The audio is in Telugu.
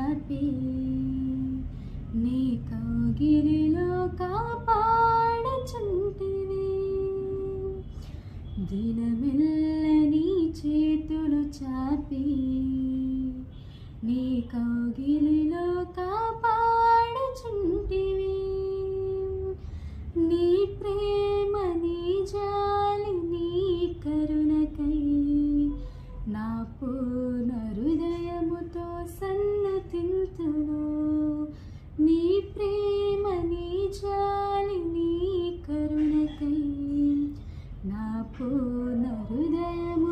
చాపి నీ కౌగిలిలో కాపాడుచుంటివి. దినమెల్ల నీ చేతులు చాపి నీ కౌగిలిలో కాపాడుచుంటివి. నీ ప్రేమ నీ జాలి నీ కరుణకై నా పూర్ణ హృదయముతో సన్నతింతును. నీ ప్రేమ నీ జాలి నీ కరుణకై నా పూర్ణ హృదయము